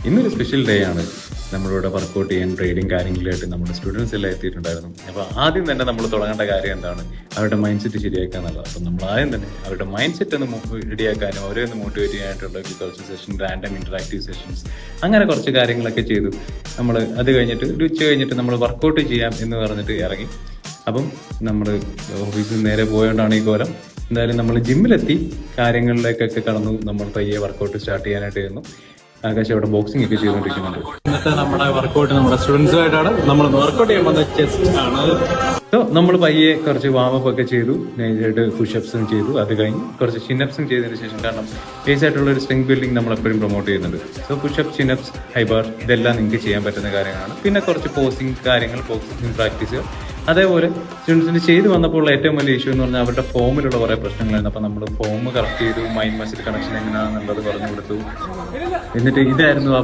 ഇന്നൊരു special day ആണ്. നമ്മളിവിടെ വർക്കൗട്ട് ചെയ്യാൻ ട്രേഡിങ് കാര്യങ്ങളിലായിട്ട് നമ്മുടെ സ്റ്റുഡൻസ് എല്ലാം എത്തിയിട്ടുണ്ടായിരുന്നു. അപ്പോൾ ആദ്യം തന്നെ നമ്മൾ തുടങ്ങേണ്ട കാര്യം എന്താണ്, അവരുടെ മൈൻഡ് സെറ്റ് ശരിയാക്കുക എന്നുള്ളത്. അപ്പം നമ്മൾ ആദ്യം തന്നെ അവരുടെ മൈൻഡ് സെറ്റ് ഒന്ന് റെഡിയാക്കാനും അവരെ ഒന്ന് മോട്ടിവേറ്റ് ചെയ്യാനായിട്ടുള്ള കുറച്ച് സെഷൻ, റാൻഡം ഇൻറ്ററാക്റ്റീവ് സെഷൻസ്, അങ്ങനെ കുറച്ച് കാര്യങ്ങളൊക്കെ ചെയ്തു. നമ്മൾ അത് കഴിഞ്ഞിട്ട് ഒരു ഉച്ച കഴിഞ്ഞിട്ട് നമ്മൾ വർക്കൗട്ട് ചെയ്യാം എന്ന് പറഞ്ഞിട്ട് ഇറങ്ങി. അപ്പം നമ്മൾ ഓഫീസിൽ നേരെ പോയോണ്ടാണ് ഈ കോലം. എന്തായാലും നമ്മൾ ജിമ്മിലെത്തി കാര്യങ്ങളിലേക്കൊക്കെ കടന്നു. നമ്മൾ പയ്യെ വർക്കൗട്ട് സ്റ്റാർട്ട് ചെയ്യാനായിട്ട് ചെയ്യുന്നു. ആകാശം അവിടെ ബോക്സിംഗ് ഒക്കെ ചെയ്തുകൊണ്ടിരിക്കുന്നുണ്ട്. ഇന്നത്തെ നമ്മുടെ വർക്കൗട്ട് നമ്മുടെ സ്റ്റുഡൻസുമായിട്ടാണ്. നമ്മൾ വർക്കൗട്ട് ചെയ്യാൻ വന്ന ചെസ്റ്റ് ആണ്. സോ നമ്മൾ പയ്യെ കുറച്ച് വാമപ്പ് ഒക്കെ ചെയ്തു, നൈസായിട്ട് പുഷപ്സും ചെയ്തു. അത് കഴിഞ്ഞ് കുറച്ച് ചിന്നപ്സും ചെയ്തതിന് ശേഷം, കാരണം ബേസ് ആയിട്ടുള്ള ഒരു സ്ട്രെങ്ത് ബിൽഡിംഗ് നമ്മൾ എപ്പോഴും പ്രൊമോട്ട് ചെയ്യുന്നുണ്ട്. സോ പുഷപ്പ്, ചിന്നപ്സ്, ഹൈബാർ ഇതെല്ലാം നിങ്ങൾക്ക് ചെയ്യാൻ പറ്റുന്ന കാര്യങ്ങളാണ്. പിന്നെ കുറച്ച് പോസിങ് കാര്യങ്ങൾ, പോസിങ് പ്രാക്ടീസുകൾ. അതേപോലെ സ്റ്റുഡൻസിന് ചെയ്തു വന്നപ്പോൾ ഏറ്റവും വലിയ ഇഷ്യൂ എന്ന് പറഞ്ഞാൽ അവരുടെ ഫോമിലുള്ള കുറേ പ്രശ്നങ്ങളായിരുന്നു. അപ്പോൾ നമ്മൾ ഫോം കറക്റ്റ് ചെയ്തു, മൈൻഡ് മസിൽ കണക്ഷൻ എങ്ങനെയാണെന്നുള്ളത് പറഞ്ഞു കൊടുത്തു. എന്നിട്ട് ഇതായിരുന്നു ആ